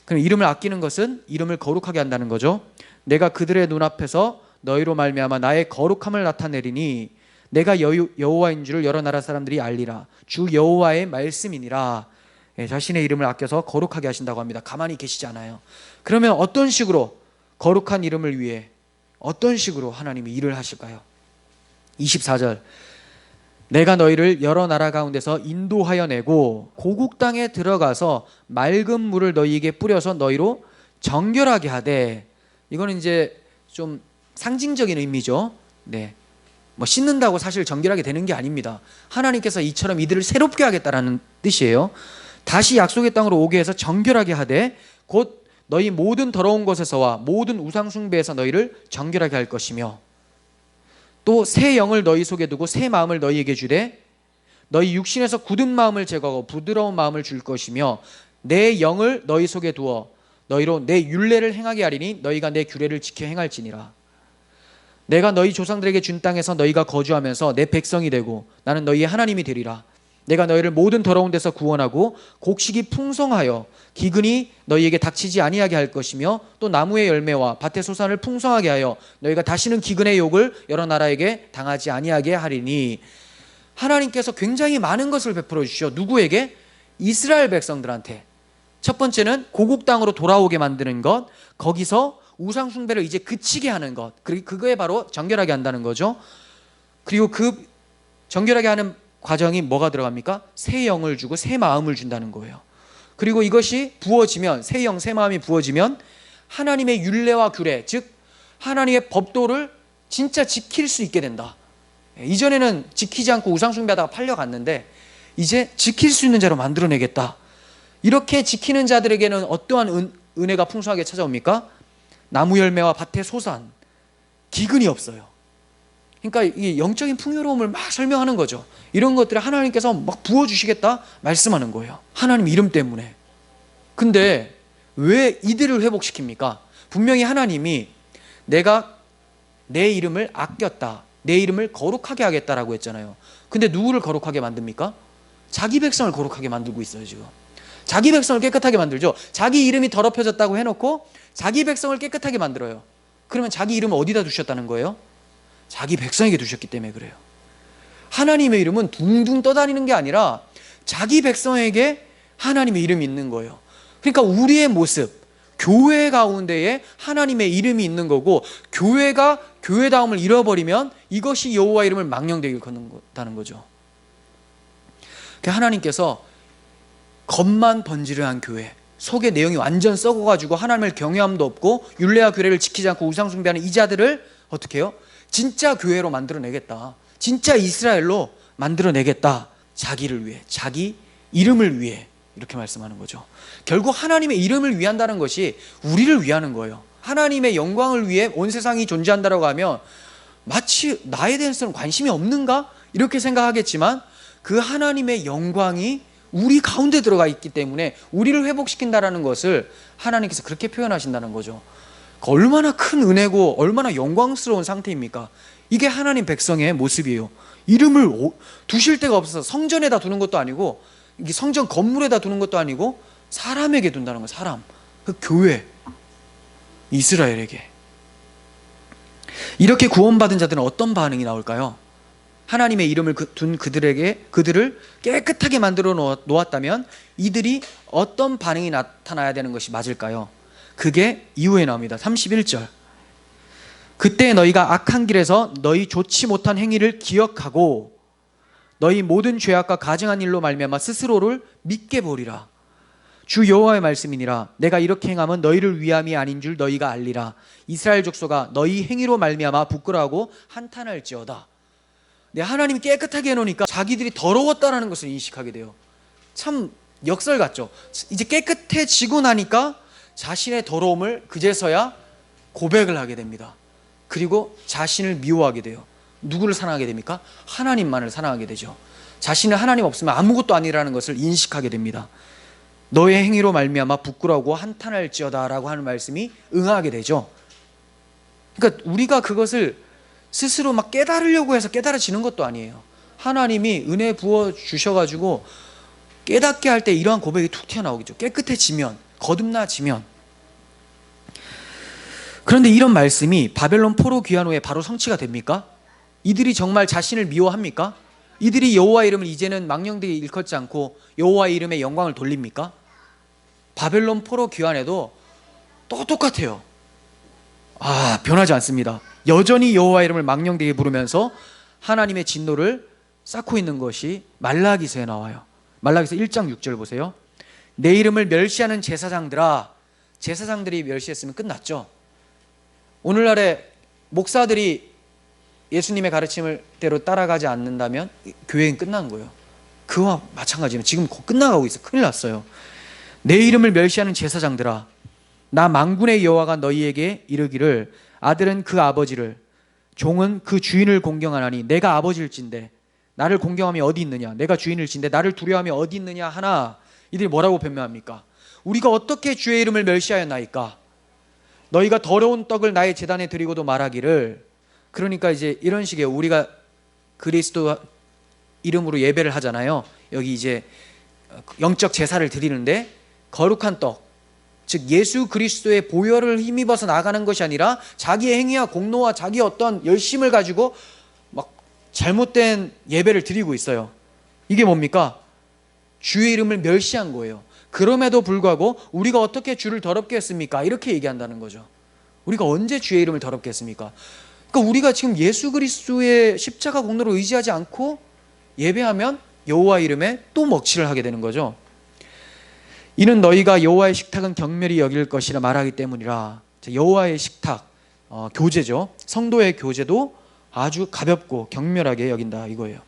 그럼 이름을 아끼는 것은 이름을 거룩하게 한다는 거죠. 내가 그들의 눈앞에서 너희로 말미암아 나의 거룩함을 나타내리니 내가 여호와인 줄을 여러 나라 사람들이 알리라. 주 여호와의 말씀이니라. 자신의 이름을 아껴서 거룩하게 하신다고 합니다. 가만히 계시지 않아요. 그러면 어떤 식으로 거룩한 이름을 위해 어떤 식으로 하나님이 일을 하실까요? 24절, 내가 너희를 여러 나라 가운데서 인도하여 내고 고국 땅에 들어가서 맑은 물을 너희에게 뿌려서 너희로 정결하게 하되. 이거는 이제 좀 상징적인 의미죠. 네, 뭐 씻는다고 사실 정결하게 되는 게 아닙니다. 하나님께서 이처럼 이들을 새롭게 하겠다라는 뜻이에요. 다시 약속의 땅으로 오게 해서 정결하게 하되 곧 너희 모든 더러운 것에서와 모든 우상 숭배에서 너희를 정결하게 할 것이며 또 새 영을 너희 속에 두고 새 마음을 너희에게 주되 너희 육신에서 굳은 마음을 제거하고 부드러운 마음을 줄 것이며 내 영을 너희 속에 두어 너희로 내 율례를 행하게 하리니 너희가 내 규례를 지켜 행할지니라. 내가 너희 조상들에게 준 땅에서 너희가 거주하면서 내 백성이 되고 나는 너희의 하나님이 되리라. 내가 너희를 모든 더러운 데서 구원하고 곡식이 풍성하여 기근이 너희에게 닥치지 아니하게 할 것이며 또 나무의 열매와 밭의 소산을 풍성하게 하여 너희가 다시는 기근의 욕을 여러 나라에게 당하지 아니하게 하리니. 하나님께서 굉장히 많은 것을 베풀어 주시죠. 누구에게? 이스라엘 백성들한테. 첫 번째는 고국 땅으로 돌아오게 만드는 것, 거기서 우상 숭배를 이제 그치게 하는 것, 그리고 그거에 바로 정결하게 한다는 거죠. 그리고 그 정결하게 하는 과정이 뭐가 들어갑니까? 새 영을 주고 새 마음을 준다는 거예요. 그리고 이것이 부어지면, 새 영, 새 마음이 부어지면 하나님의 율례와 규례, 즉 하나님의 법도를 진짜 지킬 수 있게 된다. 이전에는 지키지 않고 우상 숭배하다가 팔려갔는데 이제 지킬 수 있는 자로 만들어내겠다. 이렇게 지키는 자들에게는 어떠한 은혜가 풍성하게 찾아옵니까? 나무 열매와 밭의 소산, 기근이 없어요. 그러니까 이 영적인 풍요로움을 막 설명하는 거죠. 이런 것들을 하나님께서 막 부어주시겠다 말씀하는 거예요. 하나님 이름 때문에. 근데 왜 이들을 회복시킵니까? 분명히 하나님이 내가 내 이름을 아꼈다, 내 이름을 거룩하게 하겠다라고 했잖아요. 근데 누구를 거룩하게 만듭니까? 자기 백성을 거룩하게 만들고 있어요. 지금 자기 백성을 깨끗하게 만들죠. 자기 이름이 더럽혀졌다고 해놓고 자기 백성을 깨끗하게 만들어요. 그러면 자기 이름을 어디다 두셨다는 거예요? 자기 백성에게 두셨기 때문에 그래요. 하나님의 이름은 둥둥 떠다니는 게 아니라 자기 백성에게 하나님의 이름이 있는 거예요. 그러니까 우리의 모습, 교회 가운데에 하나님의 이름이 있는 거고, 교회가 교회다움을 잃어버리면 이것이 여호와 이름을 망령되게 건다는 거죠. 하나님께서 겉만 번지르한 교회, 속의 내용이 완전 썩어가지고 하나님을 경외함도 없고 율례와 규례를 지키지 않고 우상 숭배하는 이 자들을 어떻게 해요? 진짜 교회로 만들어내겠다, 진짜 이스라엘로 만들어내겠다. 자기를 위해, 자기 이름을 위해, 이렇게 말씀하는 거죠. 결국 하나님의 이름을 위한다는 것이 우리를 위하는 거예요. 하나님의 영광을 위해 온 세상이 존재한다고 하면 마치 나에 대해서는 관심이 없는가? 이렇게 생각하겠지만 그 하나님의 영광이 우리 가운데 들어가 있기 때문에 우리를 회복시킨다는 것을 하나님께서 그렇게 표현하신다는 거죠. 얼마나 큰 은혜고 얼마나 영광스러운 상태입니까? 이게 하나님 백성의 모습이에요. 이름을 두실 데가 없어서 성전에다 두는 것도 아니고, 이게 성전 건물에다 두는 것도 아니고 사람에게 둔다는 거예요. 사람, 그 교회, 이스라엘에게. 이렇게 구원받은 자들은 어떤 반응이 나올까요? 하나님의 이름을 둔 그들을 깨끗하게 만들어 놓았다면 이들이 어떤 반응이 나타나야 되는 것이 맞을까요? 그게 이후에 나옵니다. 31절. 그때 너희가 악한 길에서 너희 좋지 못한 행위를 기억하고 너희 모든 죄악과 가증한 일로 말미암아 스스로를 믿게 보리라. 주 여호와의 말씀이니라. 내가 이렇게 행함은 너희를 위함이 아닌 줄 너희가 알리라. 이스라엘 족속아, 너희 행위로 말미암아 부끄러워하고 한탄할지어다. 네, 하나님이 깨끗하게 해놓으니까 자기들이 더러웠다라는 것을 인식하게 돼요. 참 역설 같죠. 이제 깨끗해지고 나니까 자신의 더러움을 그제서야 고백을 하게 됩니다. 그리고 자신을 미워하게 돼요. 누구를 사랑하게 됩니까? 하나님만을 사랑하게 되죠. 자신은 하나님 없으면 아무것도 아니라는 것을 인식하게 됩니다. 너의 행위로 말미암아 부끄러워하고 한탄할지어다라고 하는 말씀이 응하게 되죠. 그러니까 우리가 그것을 스스로 막 깨달으려고 해서 깨달아지는 것도 아니에요. 하나님이 은혜 부어 주셔가지고 깨닫게 할 때 이러한 고백이 툭 튀어나오겠죠. 깨끗해지면, 거듭나지면. 그런데 이런 말씀이 바벨론 포로 귀환 후에 바로 성취가 됩니까? 이들이 정말 자신을 미워합니까? 이들이 여호와 이름을 이제는 망령되게 일컫지 않고 여호와 이름의 영광을 돌립니까? 바벨론 포로 귀환에도 또 똑같아요. 변하지 않습니다. 여전히 여호와 이름을 망령되게 부르면서 하나님의 진노를 쌓고 있는 것이 말라기서에 나와요. 말라기서 1장 6절 보세요. 내 이름을 멸시하는 제사장들아. 제사장들이 멸시했으면 끝났죠. 오늘날에 목사들이 예수님의 가르침대로 따라가지 않는다면 교회는 끝난 거예요. 그와 마찬가지로 지금 끝나가고 있어요. 큰일 났어요. 내 이름을 멸시하는 제사장들아, 나 만군의 여호와가 너희에게 이르기를 아들은 그 아버지를, 종은 그 주인을 공경하나니 내가 아버지일진데 나를 공경함이 어디 있느냐, 내가 주인일진데 나를 두려워함이 어디 있느냐 하나. 이들이 뭐라고 변명합니까? 우리가 어떻게 주의 이름을 멸시하였나이까? 너희가 더러운 떡을 나의 제단에 드리고도 말하기를. 그러니까 이제 이런 식이에요. 우리가 그리스도 이름으로 예배를 하잖아요. 여기 이제 영적 제사를 드리는데 거룩한 떡, 즉 예수 그리스도의 보혈을 힘입어서 나가는 것이 아니라 자기의 행위와 공로와 자기의 어떤 열심을 가지고 막 잘못된 예배를 드리고 있어요. 이게 뭡니까? 주의 이름을 멸시한 거예요. 그럼에도 불구하고 우리가 어떻게 주를 더럽게 했습니까? 이렇게 얘기한다는 거죠. 우리가 언제 주의 이름을 더럽게 했습니까? 그러니까 우리가 지금 예수 그리스도의 십자가 공로를 의지하지 않고 예배하면 여호와 이름에 또 먹칠을 하게 되는 거죠. 이는 너희가 여호와의 식탁은 경멸히 여길 것이라 말하기 때문이라. 여호와의 식탁, 교제죠. 성도의 교제도 아주 가볍고 경멸하게 여긴다 이거예요.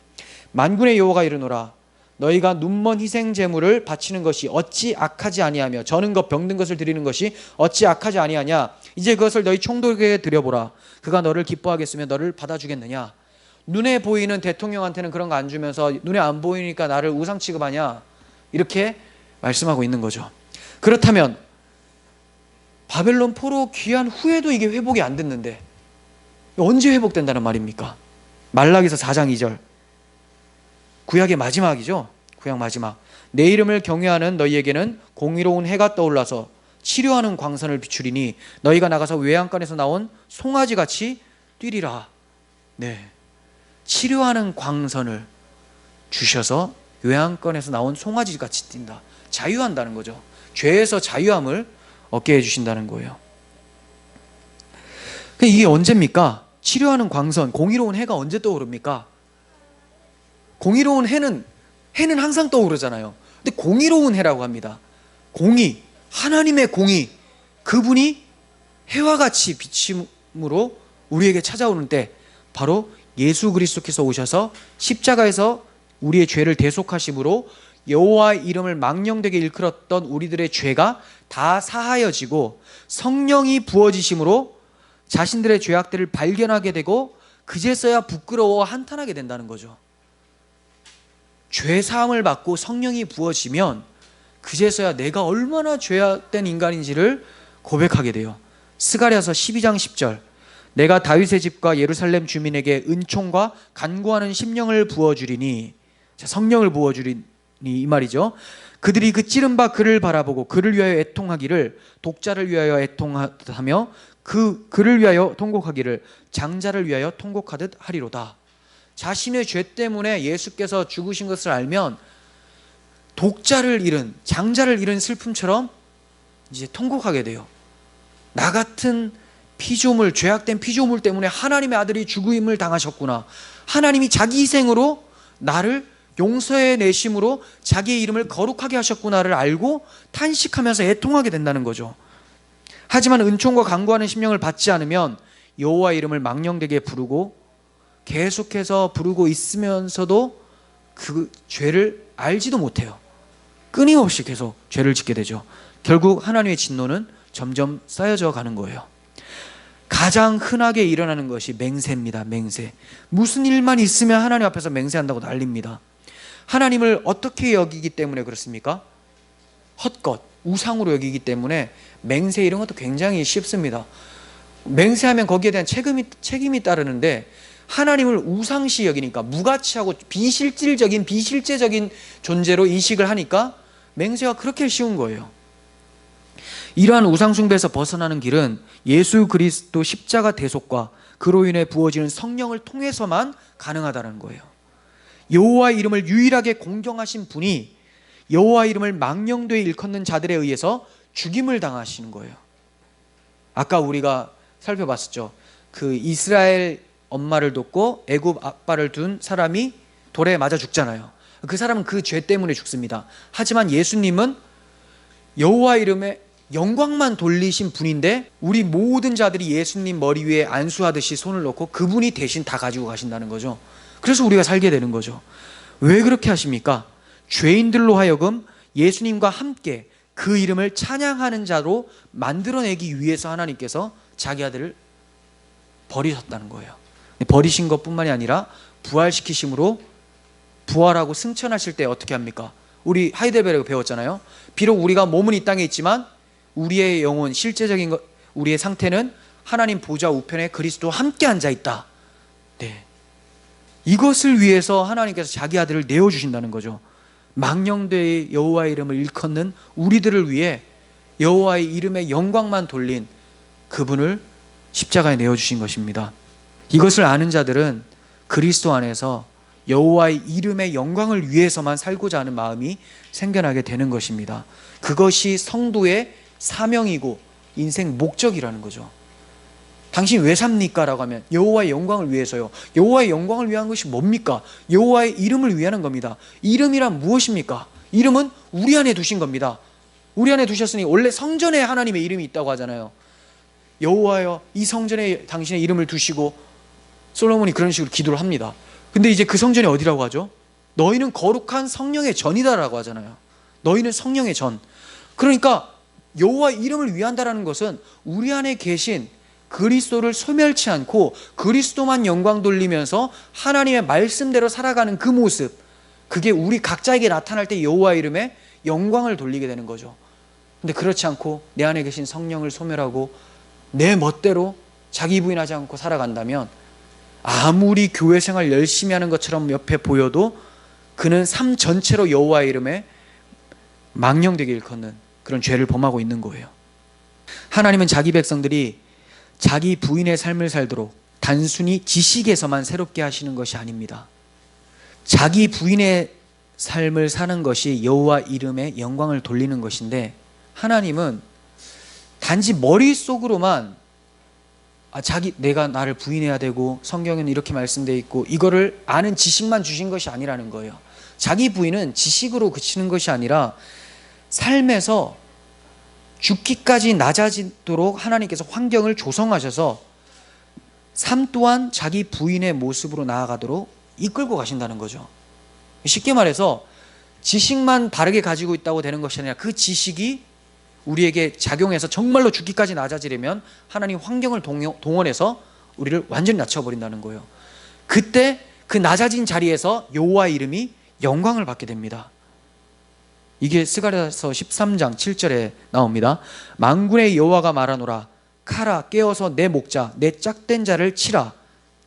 만군의 여호와가 이르노라. 너희가 눈먼 희생 제물을 바치는 것이 어찌 악하지 아니하며 저는 것 병든 것을 드리는 것이 어찌 악하지 아니하냐. 이제 그것을 너희 총독에게 드려보라. 그가 너를 기뻐하겠으며 너를 받아주겠느냐. 눈에 보이는 대통령한테는 그런 거 안 주면서 눈에 안 보이니까 나를 우상 취급하냐, 이렇게 말씀하고 있는 거죠. 그렇다면 바벨론 포로 귀환 후에도 이게 회복이 안 됐는데 언제 회복된다는 말입니까? 말라기서 4장 2절, 구약의 마지막이죠. 구약 마지막. 내 이름을 경외하는 너희에게는 공의로운 해가 떠올라서 치료하는 광선을 비추리니 너희가 나가서 외양간에서 나온 송아지같이 뛰리라. 네, 치료하는 광선을 주셔서 외양간에서 나온 송아지같이 뛴다. 자유한다는 거죠. 죄에서 자유함을 얻게 해주신다는 거예요. 이게 언제입니까? 치료하는 광선, 공의로운 해가 언제 떠오릅니까? 공의로운 해는 항상 떠오르잖아요. 근데 공의로운 해라고 합니다. 공의, 하나님의 공의, 그분이 해와 같이 비침으로 우리에게 찾아오는 때 바로 예수 그리스도께서 오셔서 십자가에서 우리의 죄를 대속하심으로 여호와 이름을 망령되게 일컬었던 우리들의 죄가 다 사하여지고 성령이 부어지심으로 자신들의 죄악들을 발견하게 되고 그제서야 부끄러워 한탄하게 된다는 거죠. 죄 사함을 받고 성령이 부어지면 그제서야 내가 얼마나 죄악된 인간인지를 고백하게 돼요. 스가랴서 12장 10절, 내가 다윗의 집과 예루살렘 주민에게 은총과 간구하는 심령을 부어주리니, 성령을 부어주리니 이 말이죠. 그들이 그 찌른 바 그를 바라보고 그를 위하여 애통하기를, 독자를 위하여 애통하며 그를 위하여 통곡하기를 장자를 위하여 통곡하듯 하리로다. 자신의 죄 때문에 예수께서 죽으신 것을 알면 독자를 잃은, 장자를 잃은 슬픔처럼 이제 통곡하게 돼요. 나 같은 피조물, 죄악된 피조물 때문에 하나님의 아들이 죽음을 당하셨구나. 하나님이 자기 희생으로 나를 용서해 내심으로 자기의 이름을 거룩하게 하셨구나를 알고 탄식하면서 애통하게 된다는 거죠. 하지만 은총과 간구하는 심령을 받지 않으면 여호와 이름을 망령되게 부르고 계속해서 부르고 있으면서도 그 죄를 알지도 못해요. 끊임없이 계속 죄를 짓게 되죠. 결국 하나님의 진노는 점점 쌓여져 가는 거예요. 가장 흔하게 일어나는 것이 맹세입니다. 맹세. 무슨 일만 있으면 하나님 앞에서 맹세한다고 난립니다. 하나님을 어떻게 여기기 때문에 그렇습니까? 헛것, 우상으로 여기기 때문에 맹세 이런 것도 굉장히 쉽습니다. 맹세하면 거기에 대한 책임이 따르는데 하나님을 우상시 여기니까 무가치하고 비실제적인 존재로 인식을 하니까 맹세가 그렇게 쉬운 거예요. 이러한 우상숭배에서 벗어나는 길은 예수 그리스도 십자가 대속과 그로 인해 부어지는 성령을 통해서만 가능하다는 거예요. 여호와의 이름을 유일하게 공경하신 분이 여호와의 이름을 망령되이 일컫는 자들에 의해서 죽임을 당하시는 거예요. 아까 우리가 살펴봤었죠. 그 이스라엘 엄마를 돕고 애굽 아빠를 둔 사람이 돌에 맞아 죽잖아요. 그 사람은 그 죄 때문에 죽습니다. 하지만 예수님은 여호와 이름에 영광만 돌리신 분인데 우리 모든 자들이 예수님 머리 위에 안수하듯이 손을 놓고 그분이 대신 다 가지고 가신다는 거죠. 그래서 우리가 살게 되는 거죠. 왜 그렇게 하십니까? 죄인들로 하여금 예수님과 함께 그 이름을 찬양하는 자로 만들어내기 위해서 하나님께서 자기 아들을 버리셨다는 거예요. 버리신 것뿐만이 아니라 부활시키심으로 부활하고 승천하실 때 어떻게 합니까? 우리 하이델베르크 배웠잖아요. 비록 우리가 몸은 이 땅에 있지만 우리의 영혼, 실제적인 것, 우리의 상태는 하나님 보좌 우편에 그리스도와 함께 앉아 있다. 네. 이것을 위해서 하나님께서 자기 아들을 내어주신다는 거죠. 망령되이 여호와의 이름을 일컫는 우리들을 위해 여호와의 이름의 영광만 돌린 그분을 십자가에 내어주신 것입니다. 이것을 아는 자들은 그리스도 안에서 여호와의 이름의 영광을 위해서만 살고자 하는 마음이 생겨나게 되는 것입니다. 그것이 성도의 사명이고 인생 목적이라는 거죠. 당신 왜 삽니까? 라고 하면 여호와의 영광을 위해서요. 여호와의 영광을 위한 것이 뭡니까? 여호와의 이름을 위하는 겁니다. 이름이란 무엇입니까? 이름은 우리 안에 두신 겁니다. 우리 안에 두셨으니 원래 성전에 하나님의 이름이 있다고 하잖아요. 여호와여 이 성전에 당신의 이름을 두시고 솔로몬이 그런 식으로 기도를 합니다. 근데 이제 그 성전이 어디라고 하죠? 너희는 거룩한 성령의 전이다라고 하잖아요. 너희는 성령의 전. 그러니까 여호와의 이름을 위한다라는 것은 우리 안에 계신 그리스도를 소멸치 않고 그리스도만 영광 돌리면서 하나님의 말씀대로 살아가는 그 모습, 그게 우리 각자에게 나타날 때 여호와의 이름에 영광을 돌리게 되는 거죠. 근데 그렇지 않고 내 안에 계신 성령을 소멸하고 내 멋대로 자기 부인하지 않고 살아간다면 아무리 교회 생활 열심히 하는 것처럼 옆에 보여도 그는 삶 전체로 여호와의 이름에 망령되게 일컫는 그런 죄를 범하고 있는 거예요. 하나님은 자기 백성들이 자기 부인의 삶을 살도록 단순히 지식에서만 새롭게 하시는 것이 아닙니다. 자기 부인의 삶을 사는 것이 여호와 이름의 영광을 돌리는 것인데 하나님은 단지 머릿속으로만 내가 나를 부인해야 되고 성경에는 이렇게 말씀되어 있고 이거를 아는 지식만 주신 것이 아니라는 거예요. 자기 부인은 지식으로 그치는 것이 아니라 삶에서 죽기까지 낮아지도록 하나님께서 환경을 조성하셔서 삶 또한 자기 부인의 모습으로 나아가도록 이끌고 가신다는 거죠. 쉽게 말해서 지식만 바르게 가지고 있다고 되는 것이 아니라 그 지식이 우리에게 작용해서 정말로 죽기까지 낮아지려면 하나님 환경을 동원해서 우리를 완전히 낮춰버린다는 거예요. 그때 그 낮아진 자리에서 여호와의 이름이 영광을 받게 됩니다. 이게 스가랴서 13장 7절에 나옵니다. 만군의 여호와가 말하노라 카라 깨어서 내 목자 내 짝된 자를 치라.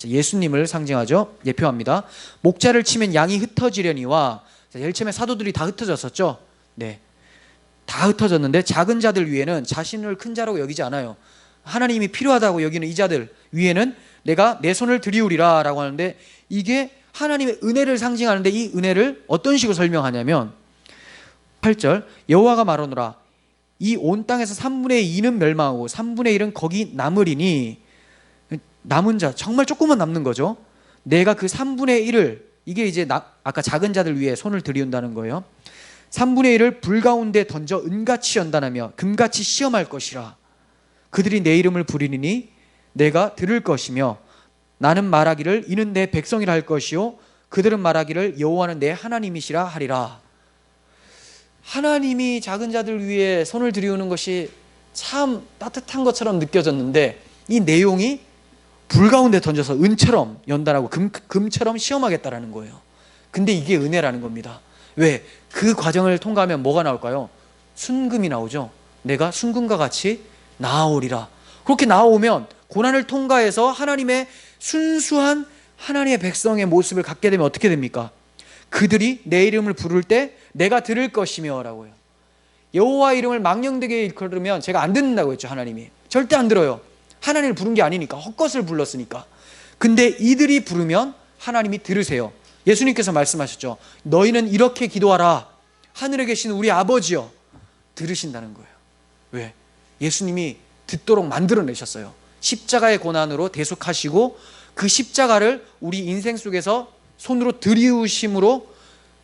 예수님을 상징하죠. 예표합니다. 목자를 치면 양이 흩어지려니와 제일 처음에 사도들이 다 흩어졌었죠. 네, 다 흩어졌는데 작은 자들 위에는 자신을 큰 자라고 여기지 않아요. 하나님이 필요하다고 여기는 이 자들 위에는 내가 내 손을 들이우리라 라고 하는데 이게 하나님의 은혜를 상징하는데 이 은혜를 어떤 식으로 설명하냐면 8절 여호와가 말하노라 이 온 땅에서 3분의 2는 멸망하고 3분의 1은 거기 남으리니 남은 자 정말 조금만 남는 거죠. 내가 그 3분의 1을 이게 이제 아까 작은 자들 위에 손을 들이운다는 거예요. 3분의 1을 불 가운데 던져 은같이 연단하며 금같이 시험할 것이라. 그들이 내 이름을 부르리니 내가 들을 것이며 나는 말하기를 이는 내 백성이라 할 것이요 그들은 말하기를 여호와는 내 하나님이시라 하리라. 하나님이 작은 자들 위에 손을 들이우는 것이 참 따뜻한 것처럼 느껴졌는데 이 내용이 불 가운데 던져서 은처럼 연단하고 금처럼 시험하겠다라는 거예요. 근데 이게 은혜라는 겁니다. 왜? 그 과정을 통과하면 뭐가 나올까요? 순금이 나오죠. 내가 순금과 같이 나아오리라. 그렇게 나아오면 고난을 통과해서 하나님의 순수한 하나님의 백성의 모습을 갖게 되면 어떻게 됩니까? 그들이 내 이름을 부를 때 내가 들을 것이며 라고요. 여호와 이름을 망령되게 일컬으면 제가 안 듣는다고 했죠. 하나님이 절대 안 들어요. 하나님을 부른 게 아니니까, 헛것을 불렀으니까. 근데 이들이 부르면 하나님이 들으세요. 예수님께서 말씀하셨죠. 너희는 이렇게 기도하라. 하늘에 계신 우리 아버지여. 들으신다는 거예요. 왜? 예수님이 듣도록 만들어내셨어요. 십자가의 고난으로 대속하시고 그 십자가를 우리 인생 속에서 손으로 들이우심으로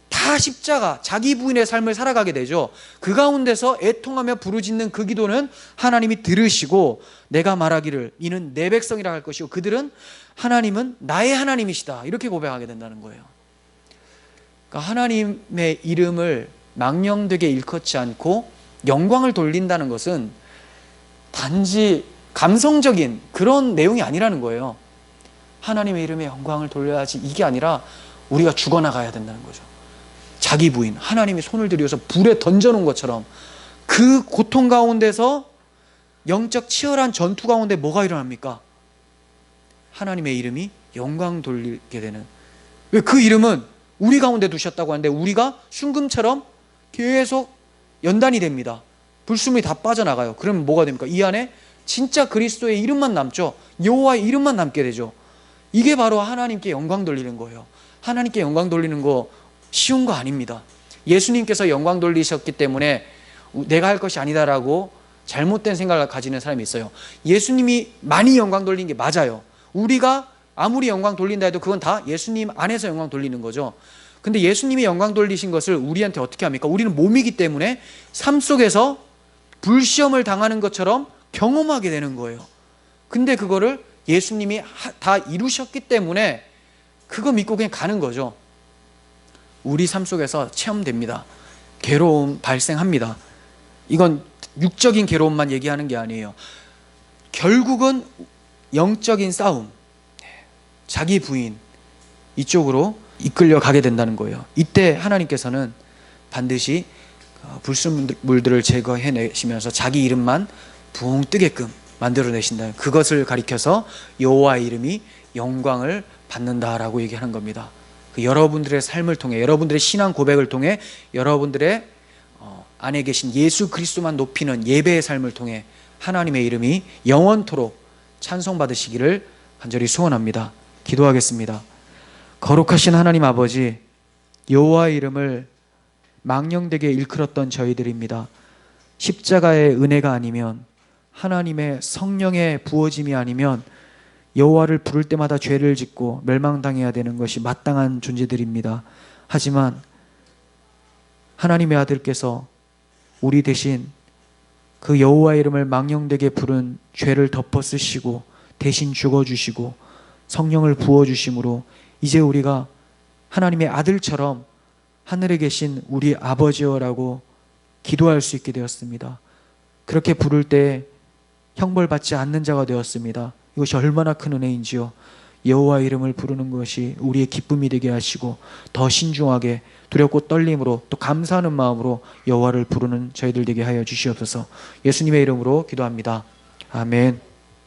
다 십자가, 자기 부인의 삶을 살아가게 되죠. 그 가운데서 애통하며 부르짖는 그 기도는 하나님이 들으시고 내가 말하기를 이는 내 백성이라 할 것이고 그들은 하나님은 나의 하나님이시다 이렇게 고백하게 된다는 거예요. 그러니까 하나님의 이름을 망령되게 일컫지 않고 영광을 돌린다는 것은 단지 감성적인 그런 내용이 아니라는 거예요. 하나님의 이름에 영광을 돌려야지 이게 아니라 우리가 죽어나가야 된다는 거죠. 자기 부인, 하나님이 손을 들여서 불에 던져놓은 것처럼 그 고통 가운데서 영적 치열한 전투 가운데 뭐가 일어납니까? 하나님의 이름이 영광 돌리게 되는. 왜? 그 이름은 우리 가운데 두셨다고 하는데 우리가 순금처럼 계속 연단이 됩니다. 불순물이 다 빠져나가요. 그러면 뭐가 됩니까? 이 안에 진짜 그리스도의 이름만 남죠. 여호와의 이름만 남게 되죠. 이게 바로 하나님께 영광 돌리는 거예요. 하나님께 영광 돌리는 거 쉬운 거 아닙니다. 예수님께서 영광 돌리셨기 때문에 내가 할 것이 아니다라고 잘못된 생각을 가지는 사람이 있어요. 예수님이 많이 영광 돌린 게 맞아요. 우리가 아무리 영광 돌린다 해도 그건 다 예수님 안에서 영광 돌리는 거죠. 근데 예수님이 영광 돌리신 것을 우리한테 어떻게 합니까? 우리는 몸이기 때문에 삶 속에서 불시험을 당하는 것처럼 경험하게 되는 거예요. 근데 그거를 예수님이 다 이루셨기 때문에 그거 믿고 그냥 가는 거죠. 우리 삶 속에서 체험됩니다. 괴로움 발생합니다. 이건 육적인 괴로움만 얘기하는 게 아니에요. 결국은 영적인 싸움, 자기 부인 이쪽으로 이끌려 가게 된다는 거예요. 이때 하나님께서는 반드시 불순물들을 제거해내시면서 자기 이름만 붕 뜨게끔 만들어내신다. 그것을 가리켜서 여호와의 이름이 영광을 받는다라고 얘기하는 겁니다. 여러분들의 삶을 통해, 여러분들의 신앙 고백을 통해, 여러분들의 안에 계신 예수 그리스도만 높이는 예배의 삶을 통해 하나님의 이름이 영원토록 찬송받으시기를 간절히 소원합니다. 기도하겠습니다. 거룩하신 하나님 아버지, 여호와의 이름을 망령되게 일컬었던 저희들입니다. 십자가의 은혜가 아니면, 하나님의 성령의 부어짐이 아니면 여호와를 부를 때마다 죄를 짓고 멸망당해야 되는 것이 마땅한 존재들입니다. 하지만 하나님의 아들께서 우리 대신 그 여호와의 이름을 망령되게 부른 죄를 덮어 쓰시고 대신 죽어주시고 성령을 부어주심으로 이제 우리가 하나님의 아들처럼 하늘에 계신 우리 아버지여라고 기도할 수 있게 되었습니다. 그렇게 부를 때 형벌받지 않는 자가 되었습니다. 이것이 얼마나 큰 은혜인지요. 여호와의 이름을 부르는 것이 우리의 기쁨이 되게 하시고 더 신중하게 두렵고 떨림으로 또 감사하는 마음으로 여호와를 부르는 저희들 되게 하여 주시옵소서. 예수님의 이름으로 기도합니다. 아멘.